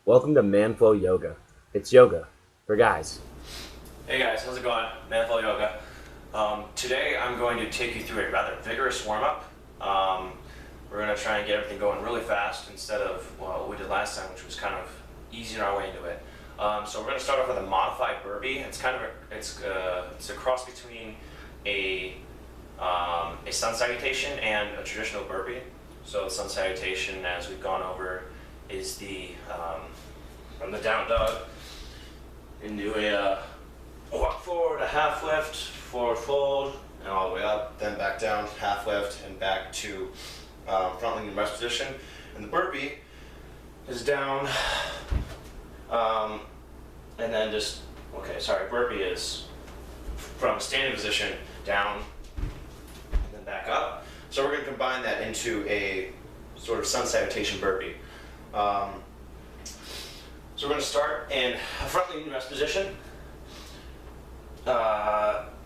Welcome to Manflow Yoga. It's yoga for guys. Hey guys, how's it going? Manflow Yoga. Today I'm going to take you through a rather vigorous warm-up. We're going to try and get everything going really fast instead of what we did last time, which was kind of easing our way into it. So we're going to start off with a modified burpee. It's kind of it's a cross between a sun salutation and a traditional burpee. So the sun salutation, as we've gone over, is the from the down dog into a walk forward, a half lift, forward fold, and all the way up, then back down, half lift, and back to front leaning rest position. And the burpee is down, and then burpee is from a standing position down, and then back up. So we're going to combine that into a sort of sun salutation burpee. So we're going to start in a front leaning rest position.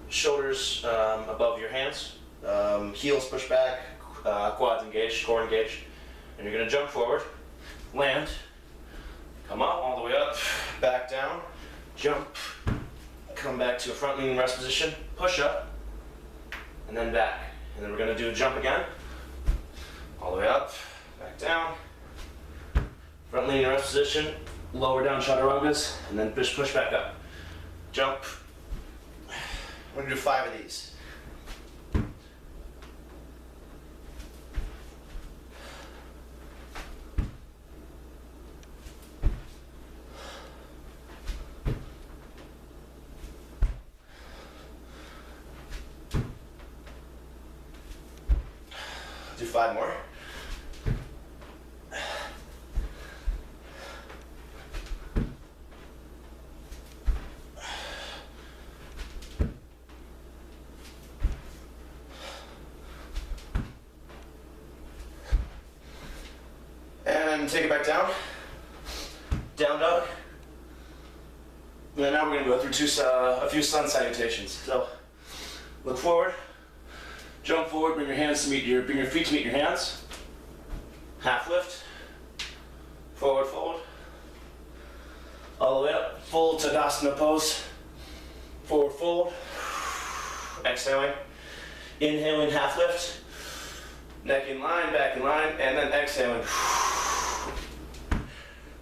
Shoulders above your hands, heels push back, quads engaged, core engaged, and you're going to jump forward, land, come up all the way up, back down, jump, come back to a front leaning rest position, push up, and then back. And then we're going to do a jump again, all the way up, back down, front leaning rest position, lower down chaturangas, and then push back up. Jump. We're going to do 5 of these. Do 5 more. And take it back down. Down dog. And then now we're going to go through a few sun salutations. So look forward. Jump forward, bring your feet to meet your hands. Half lift. Forward fold. All the way up. Full Tadasana pose. Forward fold. Exhaling. Inhaling, half lift. Neck in line, back in line, and then exhaling.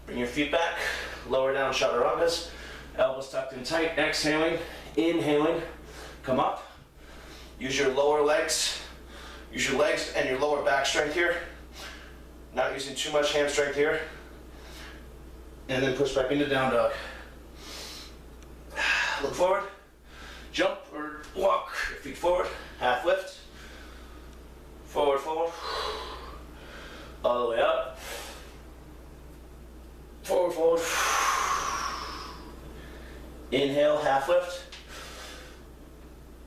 Bring your feet back. Lower down chaturangas. Elbows tucked in tight. Exhaling. Inhaling. Come up. Use your lower legs. Use your legs and your lower back strength here. Not using too much hand strength here. And then push back into down dog. Look forward. Jump or walk your feet forward. Half lift. Forward fold. All the way up. Forward fold. Inhale, half lift.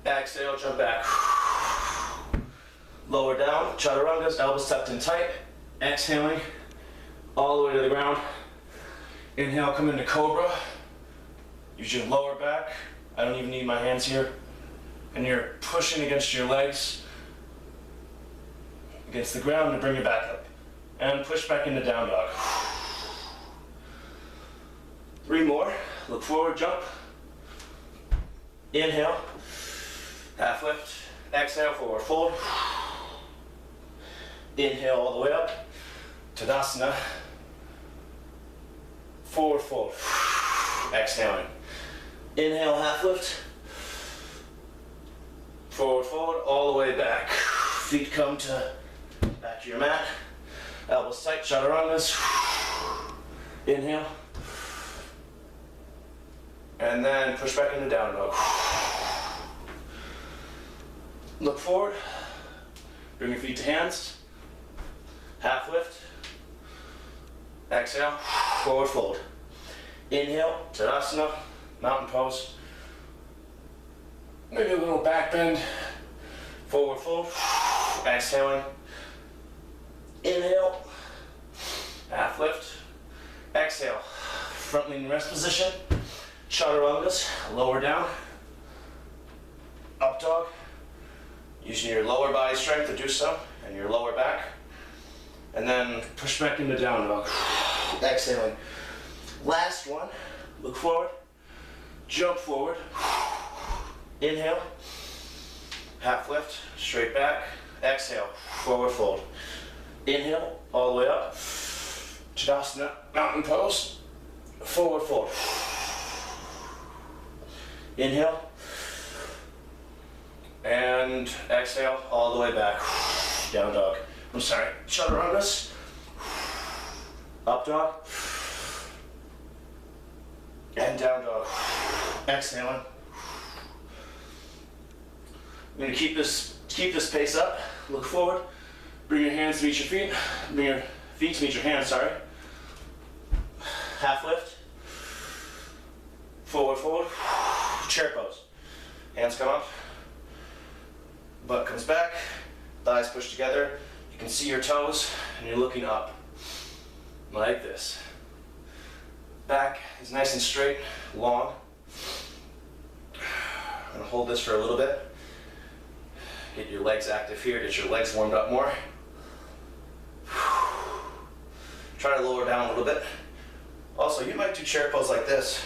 Exhale, jump back. Lower down, chaturangas, elbows tucked in tight. Exhaling, all the way to the ground. Inhale, come into cobra. Use your lower back. I don't even need my hands here. And you're pushing against your legs, against the ground to bring it back up. And push back into down dog. 3 more. Look forward, jump. Inhale. Half lift, exhale, forward fold. Inhale all the way up. Tadasana. Forward fold. Exhaling. Inhale, half lift. Forward fold, all the way back. Feet come to back to your mat. Elbows tight, chaturangas. Inhale. And then push back into down dog. Look forward, bring your feet to hands, half lift, exhale, forward fold. Inhale, Tadasana, mountain pose, maybe a little back bend, forward fold, exhaling, inhale, half lift, exhale, front leaning rest position, chaturangas, lower down, up dog. Using your lower body strength to do so, and your lower back. And then push back into down dog. Exhaling. Last one. Look forward. Jump forward. Inhale. Half lift. Straight back. Exhale. Forward fold. Inhale. All the way up. Tadasana. Mountain pose. Forward fold. Inhale. And exhale all the way back. Down dog. I'm sorry. Chaturanga. Up dog. And down dog. Exhaling. I'm going to keep this pace up. Look forward. Bring your hands to meet your feet. Bring your feet to meet your hands, sorry. Half lift. Forward fold. Chair pose. Hands come up. Butt comes back. Thighs push together. You can see your toes and you're looking up. Like this. Back is nice and straight, long. I'm going to hold this for a little bit. Get your legs active here, get your legs warmed up more. Try to lower down a little bit. Also, you might do chair pose like this.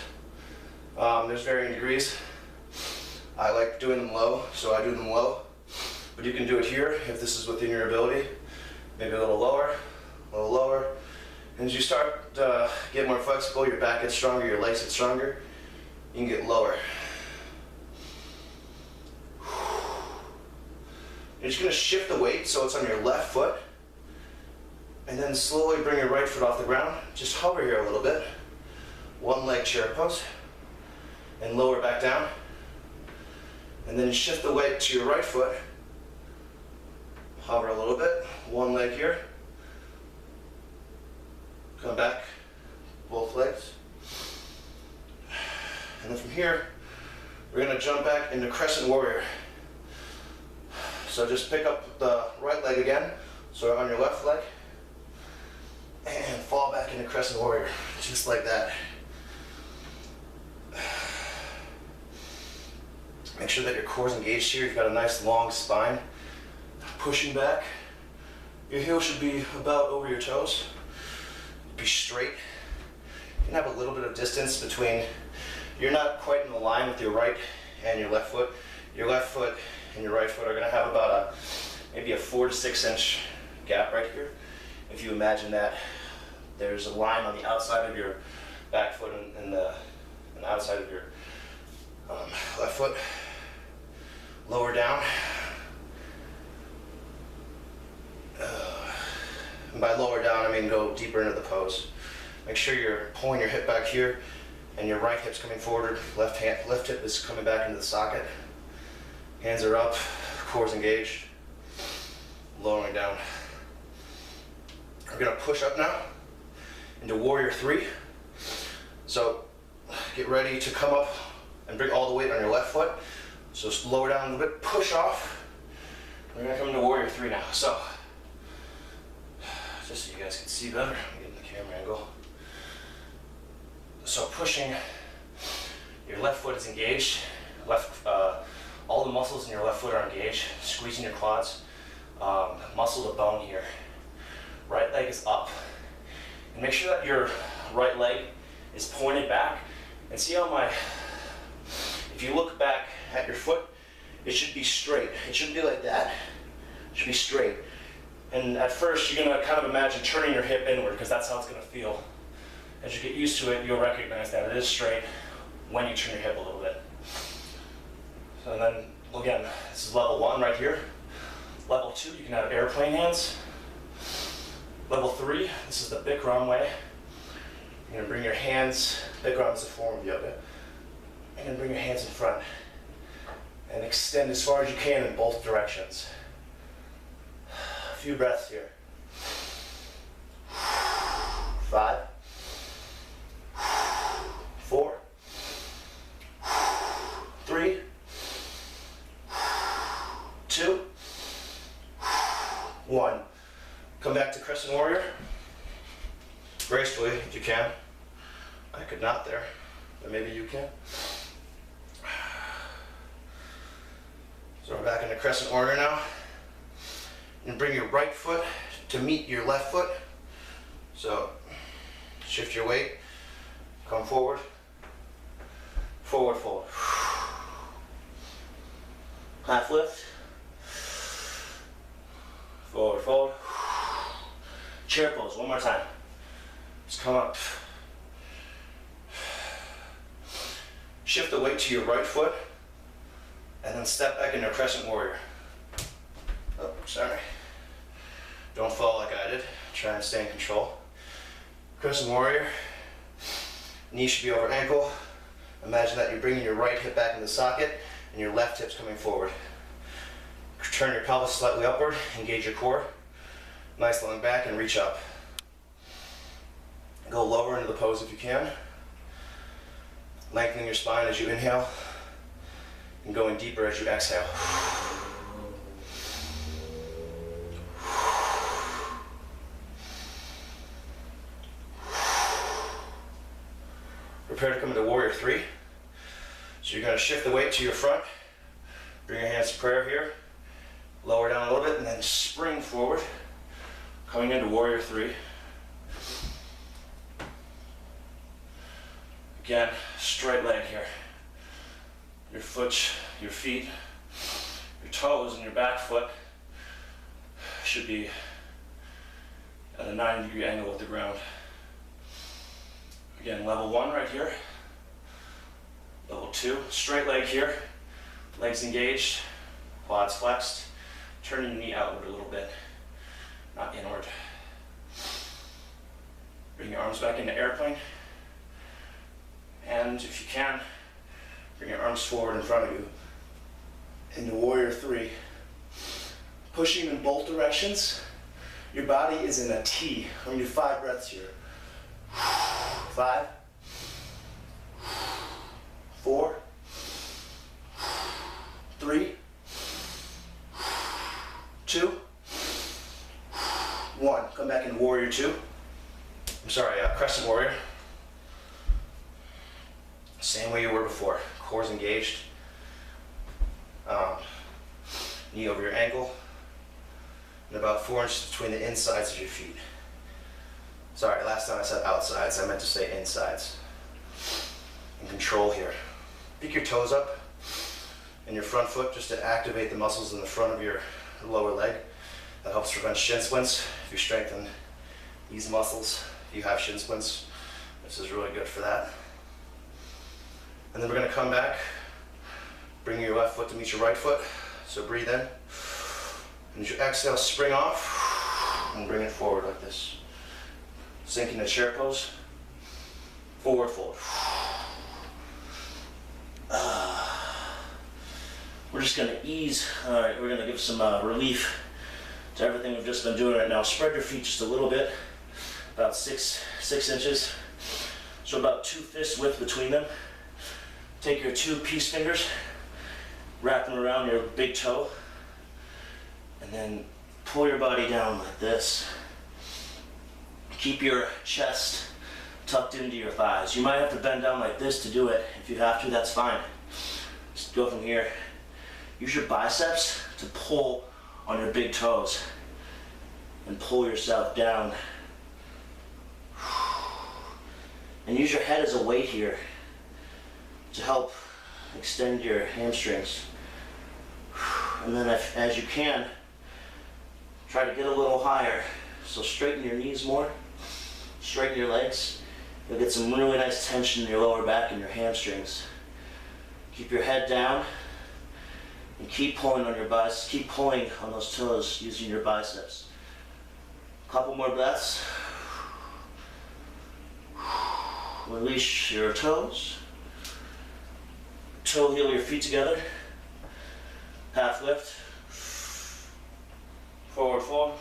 There's varying degrees. I like doing them low, so I do them low. But you can do it here if this is within your ability. Maybe a little lower, a little lower. And as you start to get more flexible, your back gets stronger, your legs get stronger, you can get lower. You're just going to shift the weight so it's on your left foot. And then slowly bring your right foot off the ground. Just hover here a little bit. One leg chair pose. And lower back down. And then shift the weight to your right foot. Hover a little bit. One leg here. Come back. Both legs. And then from here, we're going to jump back into Crescent Warrior. So just pick up the right leg again. So on your left leg. And fall back into Crescent Warrior. Just like that. Make sure that your core is engaged here. You've got a nice long spine. Pushing back. Your heel should be about over your toes. Be straight. You can have a little bit of distance between, you're not quite in the line with your right and your left foot. Your left foot and your right foot are going to have about maybe a 4 to 6 inch gap right here. If you imagine that there's a line on the outside of your back foot and the outside of your left foot. Lower down. And by lower down, I mean go deeper into the pose. Make sure you're pulling your hip back here and your right hip's coming forward. Left hip is coming back into the socket. Hands are up, core's engaged. Lowering down. We're gonna push up now into Warrior 3. So get ready to come up and bring all the weight on your left foot. So just lower down a little bit, push off. We're gonna come into Warrior 3 now. So, just so you guys can see better, I'm getting the camera angle. So pushing, your left foot is engaged. All the muscles in your left foot are engaged. Squeezing your quads, muscle to bone here. Right leg is up. And make sure that your right leg is pointed back. And see how if you look back at your foot, it should be straight. It shouldn't be like that. It should be straight. And at first, you're gonna kind of imagine turning your hip inward because that's how it's gonna feel. As you get used to it, you'll recognize that it is straight when you turn your hip a little bit. So then, again, this is level 1 right here. Level 2, you can have airplane hands. Level 3, this is the Bikram way. You're gonna bring your hands, Bikram is a form of yoga. You're gonna bring your hands in front and extend as far as you can in both directions. A few breaths here. 5, 4, 3, 2, 1. Come back to Crescent Warrior. Gracefully, if you can. I could not there, but maybe you can. So we're back into Crescent Warrior now. And bring your right foot to meet your left foot. So shift your weight. Come forward. Forward fold. Half lift. Forward fold. Chair pose, one more time. Just come up. Shift the weight to your right foot, and then step back into Crescent Warrior. Oh, sorry. Don't fall like I did. Try and stay in control. Crescent Warrior. Knee should be over ankle. Imagine that you're bringing your right hip back in the socket, and your left hip's coming forward. Turn your pelvis slightly upward, engage your core. Nice long back, and reach up. Go lower into the pose if you can. Lengthening your spine as you inhale, and going deeper as you exhale. Prepare to come into Warrior 3. So you're going to shift the weight to your front, bring your hands to prayer here, lower down a little bit, and then spring forward, coming into Warrior 3. Again, straight leg here. Your foot, your feet, your toes and your back foot should be at a 90-degree angle with the ground. Again, level 1 right here. Level 2, straight leg here. Legs engaged, quads flexed. Turning your knee outward a little bit, not inward. Bring your arms back into airplane. And if you can, bring your arms forward in front of you into Warrior 3. Pushing in both directions. Your body is in a T. I'm going to do 5 breaths here. 5, 4, 3, 2, 1. Come back into Warrior 2. Crescent Warrior. Same way you were before. Core's engaged. Knee over your ankle. And about 4 inches between the insides of your feet. Sorry, last time I said outsides. I meant to say insides. And control here. Pick your toes up and your front foot just to activate the muscles in the front of your lower leg. That helps prevent shin splints. If you strengthen these muscles, if you have shin splints, this is really good for that. And then we're going to come back, bring your left foot to meet your right foot. So breathe in. And as you exhale, spring off and bring it forward like this. Sink into chair pose. Forward fold. We're just going to ease. All right, we're going to give some relief to everything we've just been doing right now. Spread your feet just a little bit, about 6 inches. So about 2 fist width between them. Take your 2 peace fingers, wrap them around your big toe, and then pull your body down like this. Keep your chest tucked into your thighs. You might have to bend down like this to do it. If you have to, that's fine. Just go from here. Use your biceps to pull on your big toes and pull yourself down. And use your head as a weight here to help extend your hamstrings. And then as you can, try to get a little higher. So straighten your knees more, straighten your legs. You'll get some really nice tension in your lower back and your hamstrings. Keep your head down and keep pulling on your biceps. Keep pulling on those toes using your biceps. Couple more breaths. Release your toes. Toe heel your feet together. Half lift. Forward fold.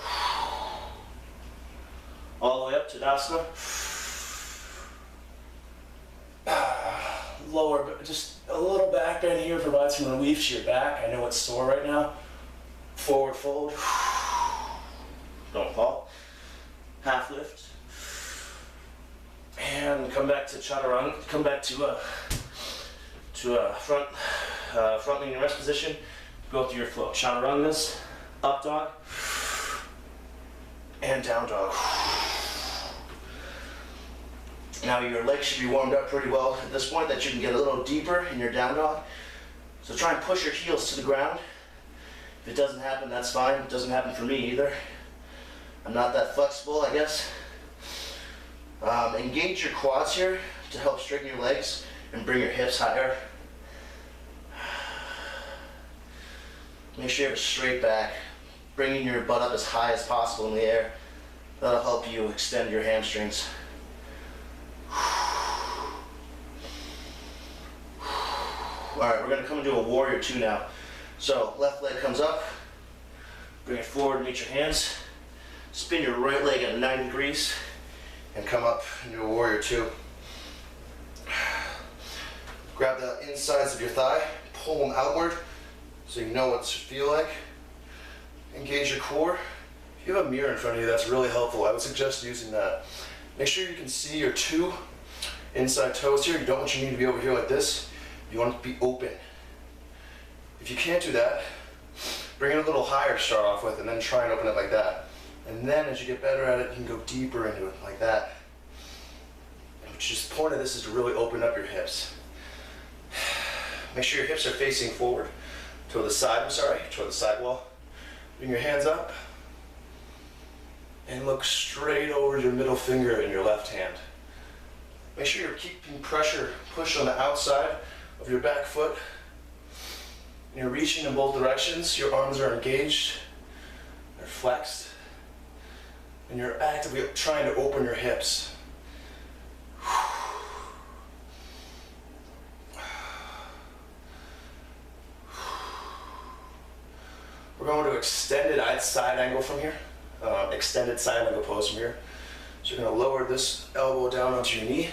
All the way up to Tadasana. Lower, just a little back bend here provides some relief to your back. I know it's sore right now. Forward fold. Don't fall. Half lift. And come back to chaturanga. Come back to front leaning rest position. Go through your flow. Chaturangas, up dog, and down dog. Now your legs should be warmed up pretty well at this point, that you can get a little deeper in your down dog. So try and push your heels to the ground. If it doesn't happen, that's fine. It doesn't happen for me either. I'm not that flexible, I guess. Engage your quads here to help straighten your legs and bring your hips higher. Make sure you have a straight back, bringing your butt up as high as possible in the air. That'll help you extend your hamstrings. Alright, we're going to come into a warrior two now. So, left leg comes up, bring it forward, meet your hands, spin your right leg at 90 degrees, and come up into a warrior two. Grab the insides of your thigh, pull them outward so you know what it should feel like. Engage your core. If you have a mirror in front of you, that's really helpful. I would suggest using that. Make sure you can see your two inside toes here. You don't want your knee to be over here like this. You want it to be open. If you can't do that, bring it a little higher to start off with, and then try and open it like that. And then as you get better at it, you can go deeper into it like that. The point of this is to really open up your hips. Make sure your hips are facing forward, toward the side wall. Bring your hands up and look straight over your middle finger in your left hand. Make sure you're keeping push on the outside of your back foot. And you're reaching in both directions. Your arms are engaged, they're flexed, and you're actively trying to open your hips. We're going to extended side angle from here, extended side angle pose from here. So you're going to lower this elbow down onto your knee.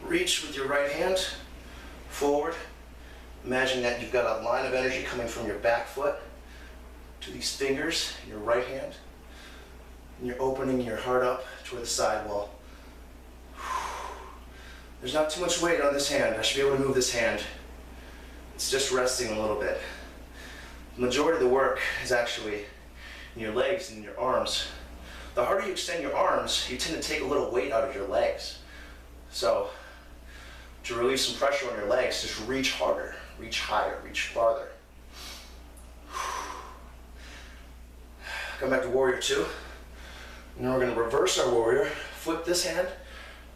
Reach with your right hand forward. Imagine that you've got a line of energy coming from your back foot to these fingers in your right hand. And you're opening your heart up toward the side wall. There's not too much weight on this hand. I should be able to move this hand. It's just resting a little bit. The majority of the work is actually in your legs and your arms. The harder you extend your arms, you tend to take a little weight out of your legs. So, to relieve some pressure on your legs, just reach harder, reach higher, reach farther. Come back to warrior two. And then we're going to reverse our warrior. Flip this hand,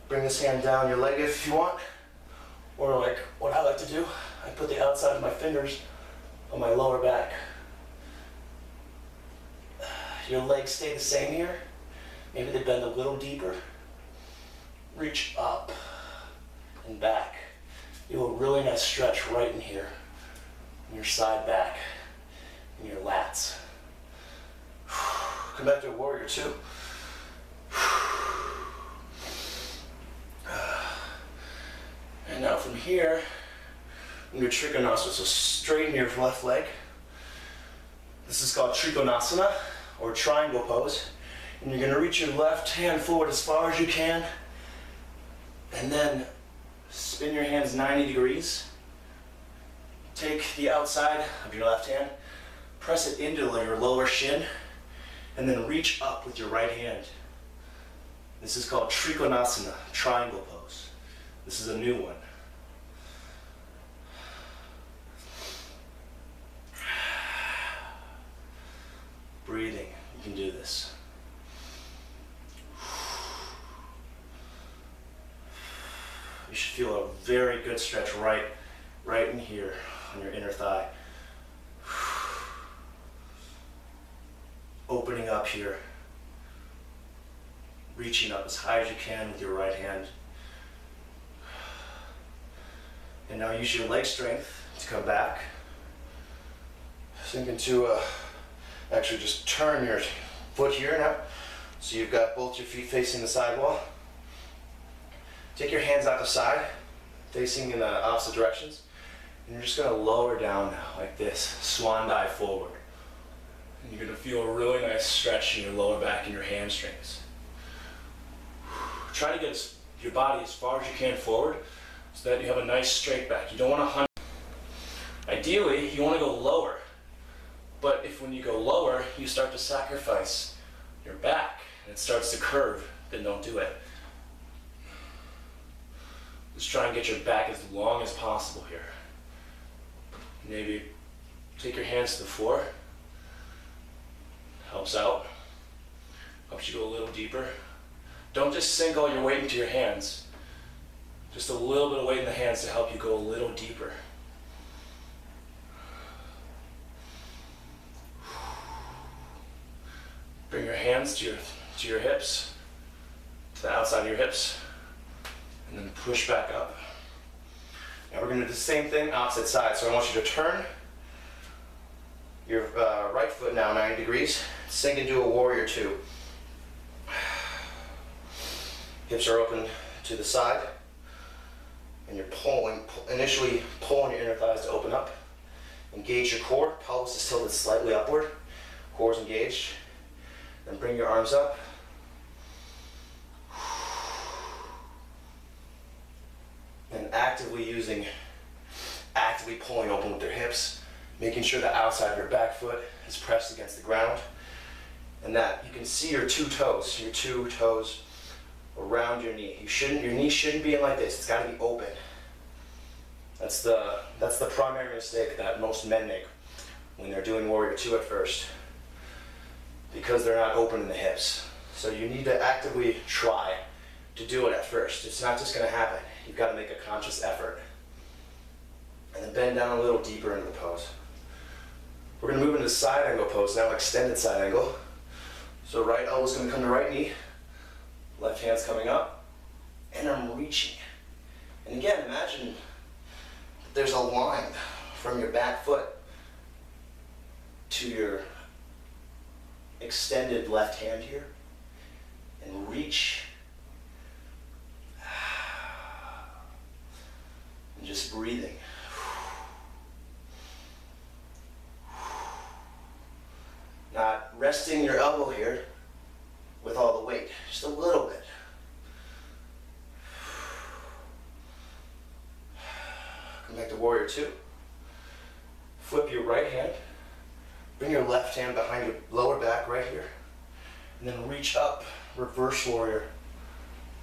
bring this hand down your leg if you want. Or like what I like to do, I put the outside of my fingers on my lower back. Your legs stay the same here. Maybe they bend a little deeper. Reach up and back. You have a really nice stretch right in here, in your side back, in your lats. Come back to warrior two. And now from here, do Trikonasana, so straighten your left leg. This is called Trikonasana, or triangle pose. And you're going to reach your left hand forward as far as you can, and then spin your hands 90 degrees. Take the outside of your left hand, press it into your lower shin, and then reach up with your right hand. This is called Trikonasana, triangle pose. This is a new one. Breathing, you can do this. You should feel a very good stretch right in here on your inner thigh. Opening up here. Reaching up as high as you can with your right hand. And now use your leg strength to come back. Sink into actually just turn your foot here now. So you've got both your feet facing the side wall. Take your hands out the side, facing in the opposite directions. And you're just going to lower down now, like this, swan dive forward. And you're going to feel a really nice stretch in your lower back and your hamstrings. Try to get your body as far as you can forward so that you have a nice straight back. You don't want to hunt. Ideally, you want to go lower. But if when you go lower, you start to sacrifice your back and it starts to curve, then don't do it. Just try and get your back as long as possible here. Maybe take your hands to the floor. Helps out. Helps you go a little deeper. Don't just sink all your weight into your hands. Just a little bit of weight in the hands to help you go a little deeper. Bring your hands to your hips, to the outside of your hips, and then push back up. Now we're going to do the same thing, opposite side. So I want you to turn your right foot now 90 degrees, sink into a warrior two. Hips are open to the side, and you're initially pulling your inner thighs to open up. Engage your core, pelvis is tilted slightly upward, core is engaged. Then bring your arms up. And actively pulling open with your hips, making sure the outside of your back foot is pressed against the ground. And that you can see your two toes around your knee. Your knee shouldn't be in like this, it's got to be open. That's the primary mistake that most men make when they're doing warrior two at first, because they're not open in the hips. So you need to actively try to do it at first. It's not just going to happen. You've got to make a conscious effort. And then bend down a little deeper into the pose. We're going to move into the side angle pose now, extended side angle. So right elbow's going to come to right knee, left hand's coming up, and I'm reaching. And again, imagine that there's a line from your back foot to your extended left hand here, and reach. And just breathing. Not resting your elbow here with all the weight, just a little bit. Come back to warrior two. Flip your right hand. Bring your left hand behind your lower back right here. And then reach up, reverse warrior.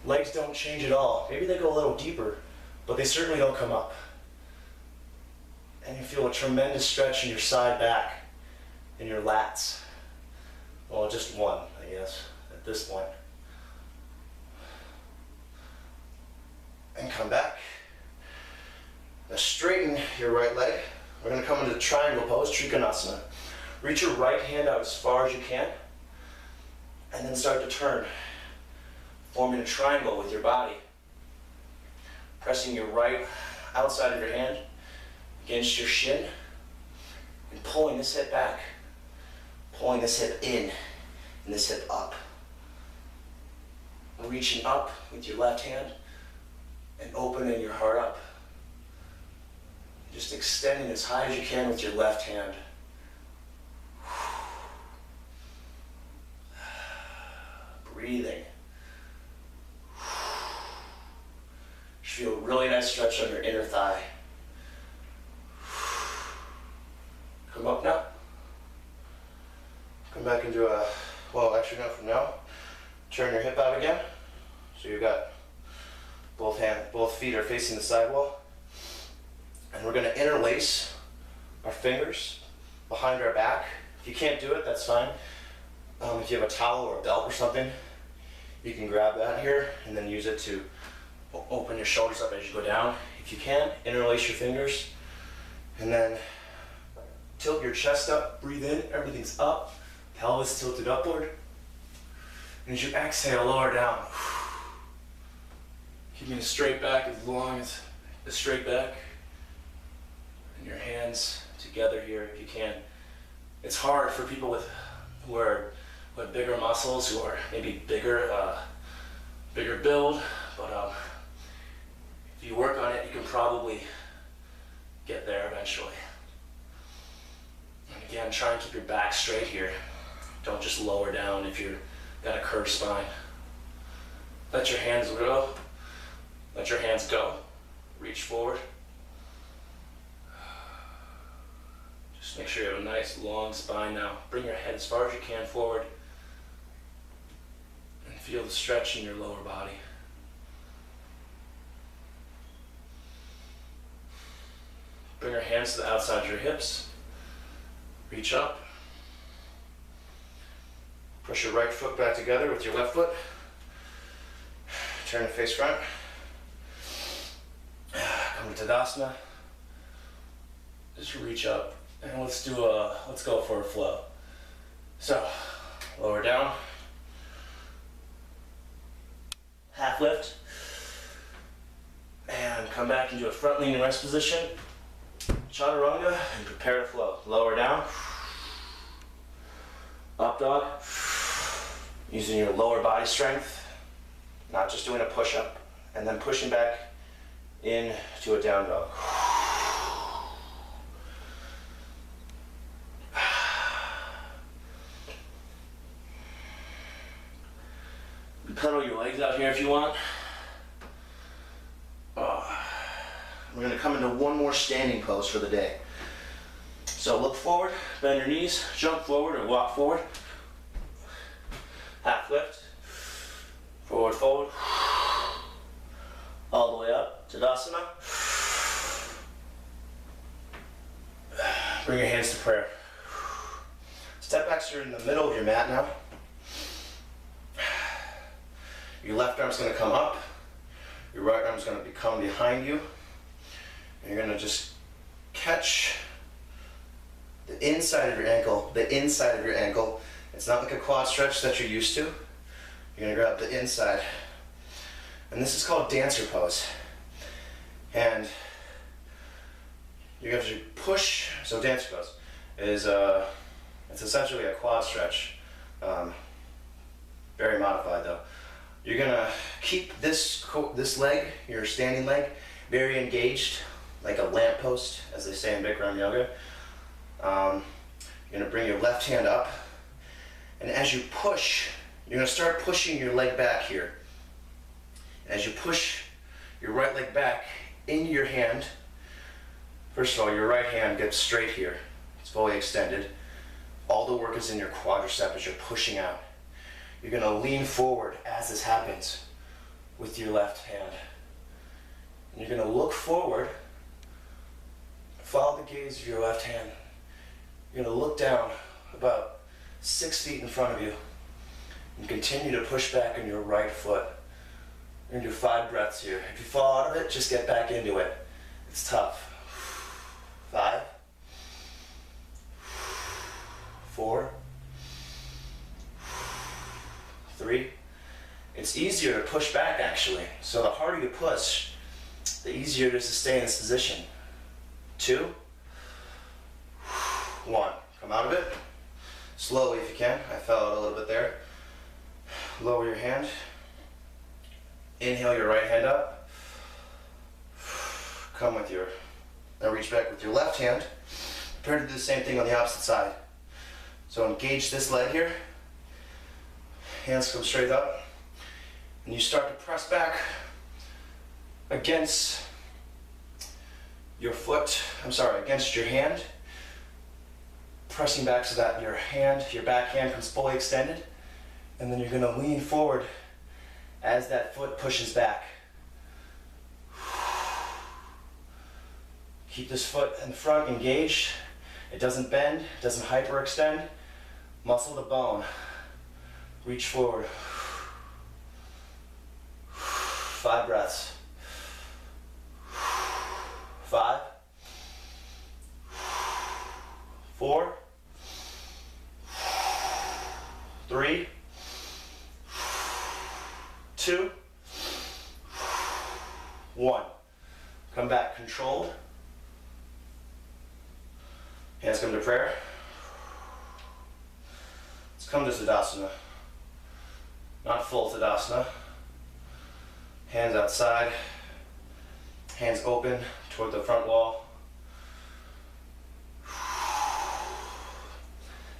Legs don't change at all. Maybe they go a little deeper, but they certainly don't come up. And you feel a tremendous stretch in your side back and your lats. Well, just one, I guess, at this point. And come back. Now straighten your right leg. We're going to come into the triangle pose, Trikonasana. Reach your right hand out as far as you can, and then start to turn, forming a triangle with your body. Pressing your right outside of your hand against your shin, and pulling this hip back, pulling this hip in, and this hip up. Reaching up with your left hand, and opening your heart up. Just extending as high as you can with your left hand. Breathing. You feel a really nice stretch on your inner thigh. Come up now. Come back into a, well, actually no, from now, turn your hip out again. So you've got both feet are facing the sidewall. And we're going to interlace our fingers behind our back. If you can't do it, that's fine. If you have a towel or a belt or something, you can grab that here and then use it to open your shoulders up as you go down. If you can, interlace your fingers and then tilt your chest up, breathe in, everything's up, pelvis tilted upward. And as you exhale, lower down. Keeping a straight back as long as a straight back. And your hands together here if you can. It's hard for people who have bigger muscles, who are maybe bigger build, but if you work on it, you can probably get there eventually. And again, try and keep your back straight here. Don't just lower down if you've got a curved spine. Let your hands go. Let your hands go. Reach forward. Just make sure you have a nice long spine now. Bring your head as far as you can forward. And feel the stretch in your lower body. hands to the outside of your hips. Reach up. Push your right foot back together with your left foot. Turn to face front. Come to Tadasana. Just reach up and let's go for a flow. So, lower down. Half lift. And come back into a front leaning rest position. Chaturanga and prepare to flow. Lower down. Up dog. Using your lower body strength. Not just doing a push-up. And then pushing back into a down dog. Pedal your legs out here if you want. We're going to come into one more standing pose for the day. So look forward, bend your knees, jump forward or walk forward. Half lift. Forward, forward. All the way up. Tadasana. Bring your hands to prayer. Step back so you're in the middle of your mat now. Your left arm's going to come up. Your right arm's going to come behind you. And you're going to just catch the inside of your ankle, It's not like a quad stretch that you're used to. You're going to grab the inside. And this is called dancer pose. And you have to push, so dancer pose is, it's essentially a quad stretch. Very modified though. You're gonna keep this leg, your standing leg, very engaged, like a lamppost, as they say in Bikram yoga. You're gonna bring your left hand up, and as you push, you're gonna start pushing your leg back here. And as you push your right leg back into your hand, first of all, your right hand gets straight here. It's fully extended. All the work is in your quadricep as you're pushing out. You're going to lean forward as this happens with your left hand. And you're going to look forward, follow the gaze of your left hand. You're going to look down about 6 feet in front of you and continue to push back on your right foot. You're going to do 5 breaths here. If you fall out of it, just get back into it. It's tough. 5, 4, 3. It's easier to push back actually. So the harder you push, the easier it is to stay in this position. 2, 1. Come out of it. Slowly if you can. I fell out a little bit there. Lower your hand. Inhale your right hand up. Come with your, now reach back with your left hand. Prepare to do the same thing on the opposite side. So engage this leg here. Hands come straight up. And you start to press back against your foot, against your hand. Pressing back so that your back hand comes fully extended. And then you're going to lean forward as that foot pushes back. Keep this foot in front engaged. It doesn't bend, it doesn't hyperextend. Muscle to bone. Reach forward. 5 breaths. 5, 4, 3, 2, 1. Come back controlled. Hands come to prayer. Let's come to Tadasana. Not full Tadasana. Hands outside. Hands open toward the front wall.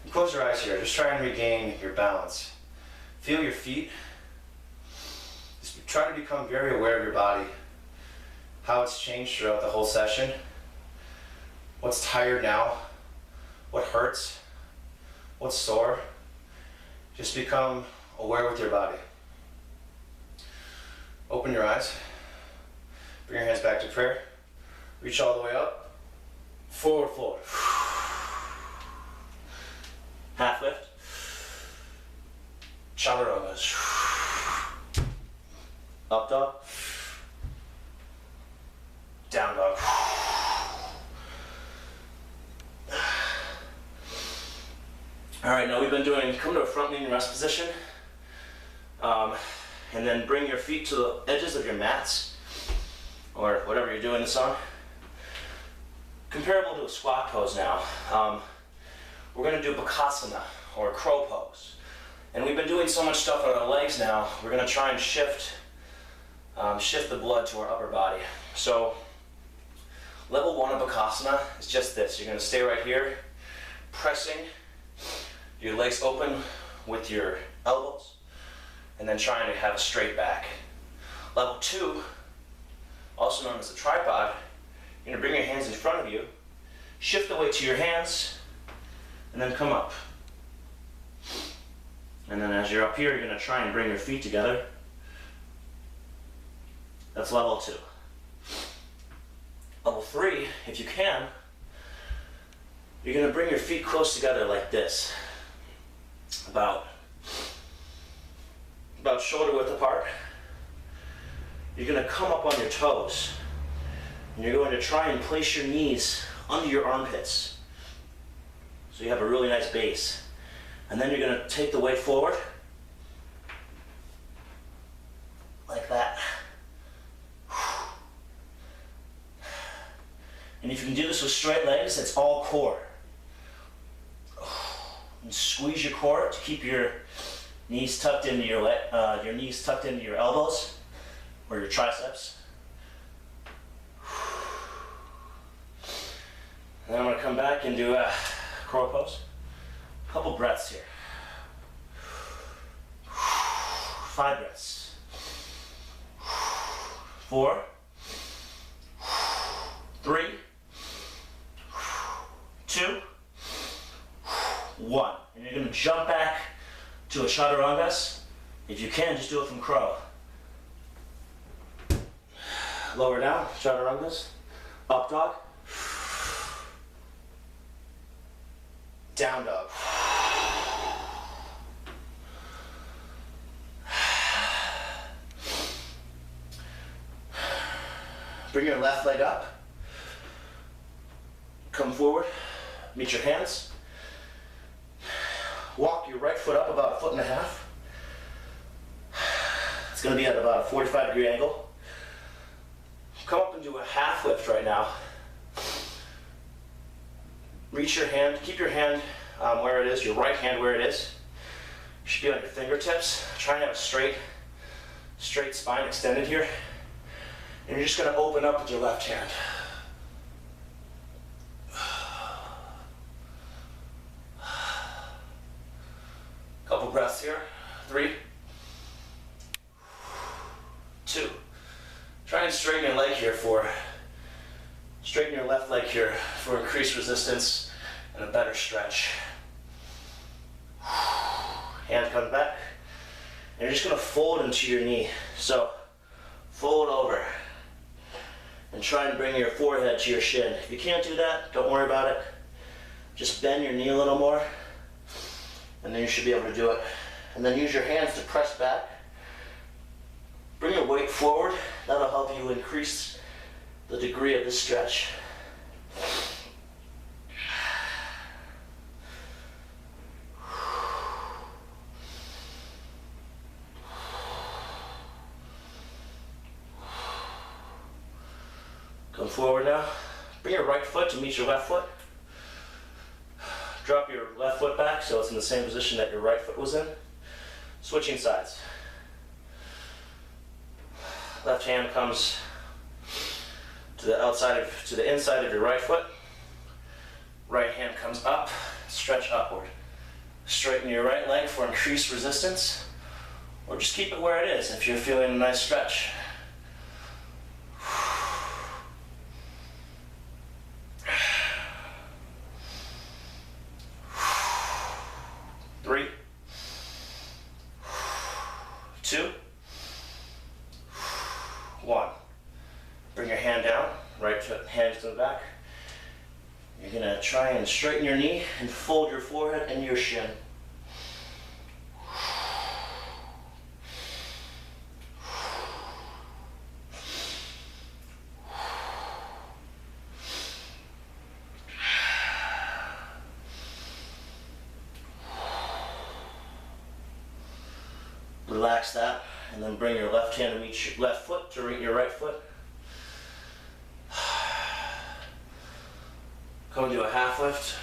And close your eyes here. Just try and regain your balance. Feel your feet. Just try to become very aware of your body. How it's changed throughout the whole session. What's tired now? What hurts? What's sore? Just become aware with your body. Open your eyes. Bring your hands back to prayer. Reach all the way up. Forward fold. Half lift. Chaturangas. Up dog. Down dog. All right, now we've been doing, come to a front leaning rest position. And then bring your feet to the edges of your mats, or whatever you're doing this on. Comparable to a squat pose now. We're gonna do Bakasana, or crow pose. And we've been doing so much stuff on our legs now, we're gonna try and shift the blood to our upper body. So, level 1 of Bakasana is just this. You're gonna stay right here, pressing your legs open with your elbows, and then trying to have a straight back. Level 2, also known as a tripod, you're gonna bring your hands in front of you, shift the weight to your hands, and then come up. And then as you're up here, you're gonna try and bring your feet together. That's level 2. Level 3, if you can, you're gonna bring your feet close together like this. About shoulder width apart. You're going to come up on your toes, and you're going to try and place your knees under your armpits, so you have a really nice base. And then you're going to take the weight forward like that. And if you can do this with straight legs, it's all core. And squeeze your core to keep your knees tucked into your elbows or your triceps. And then I'm going to come back and do a crow pose. A couple breaths here. 5 breaths. 4, 3, 2, 1. And you're going to jump back to a chaturangas. If you can, just do it from crow. Lower down, chaturangas. Up dog. Down dog. Bring your left leg up. Come forward. Meet your hands. Walk your right foot up about 1.5 feet. It's going to be at about a 45-degree angle. Come up and do a half lift right now. Reach your hand, keep your hand where it is, your right hand where it is. You should be on your fingertips. Try and have a straight spine extended here. And you're just going to open up with your left hand. Couple breaths here. 3, 2. Try and straighten your leg here straighten your left leg here for increased resistance and a better stretch. Hand comes back. And you're just going to fold into your knee. So fold over and try and bring your forehead to your shin. If you can't do that, don't worry about it. Just bend your knee a little more, and then you should be able to do it. And then use your hands to press back. Bring your weight forward. That'll help you increase the degree of this stretch. Come forward now. Bring your right foot to meet your left foot. Drop your left foot back so it's in the same position that your right foot was in. Switching sides. Left hand comes to the inside of your right foot. Right hand comes up, stretch upward. Straighten your right leg for increased resistance, or just keep it where it is if you're feeling a nice stretch. You're gonna try and straighten your knee and fold your forehead into your shin. Relax that, and then bring your left hand to meet your left foot to meet your right foot. Come do a half lift,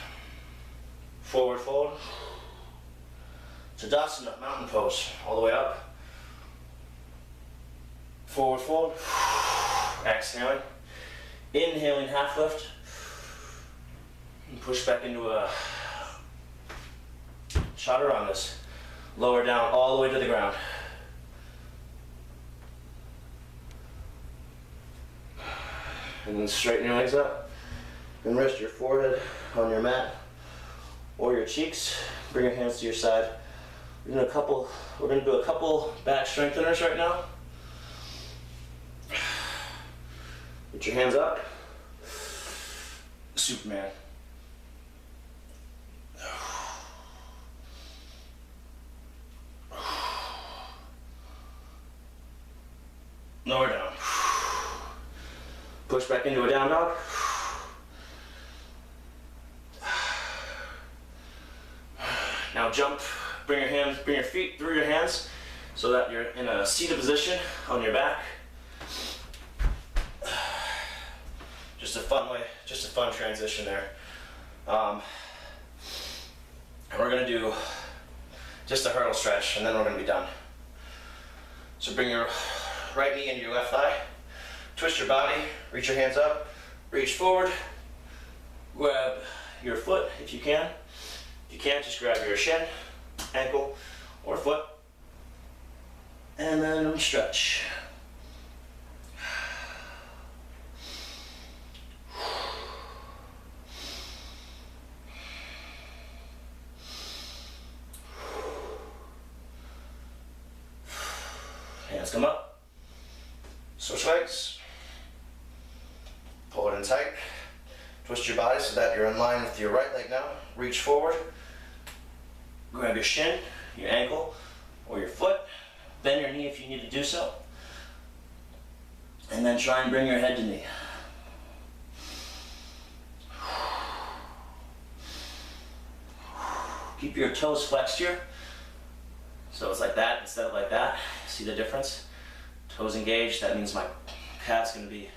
forward fold, Tadasana, mountain pose, all the way up, forward fold, exhaling, inhaling half lift, and push back into a chaturanga, lower down all the way to the ground. And then straighten your legs up. And rest your forehead on your mat or your cheeks. Bring your hands to your side. We're gonna do a couple back strengtheners right now. Put your hands up. Superman. Lower down. Push back into a down dog. Now jump, bring your feet through your hands so that you're in a seated position on your back. Just a fun transition there. And we're gonna do just a hurdle stretch and then we're gonna be done. So bring your right knee into your left thigh, twist your body, reach your hands up, reach forward, grab your foot if you can. If you can't, just grab your shin, ankle, or foot, and then stretch. Hands come up, switch legs, pull it in tight, twist your body so that you're in line with your right leg now, reach forward, grab your shin, your ankle, or your foot, bend your knee if you need to do so, and then try and bring your head to knee. Keep your toes flexed here, so it's like that instead of like that. See the difference? Toes engaged, that means my calf's going to be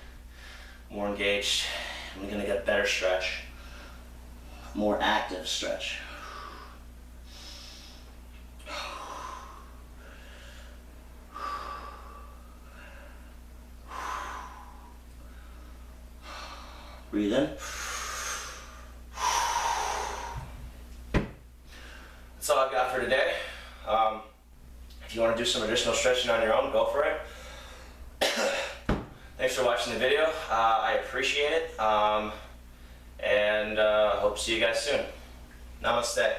more engaged. I'm going to get a better stretch, more active stretch. Breathe in. That's all I've got for today. If you want to do some additional stretching on your own, go for it. Thanks for watching the video. I appreciate it. And hope to see you guys soon. Namaste.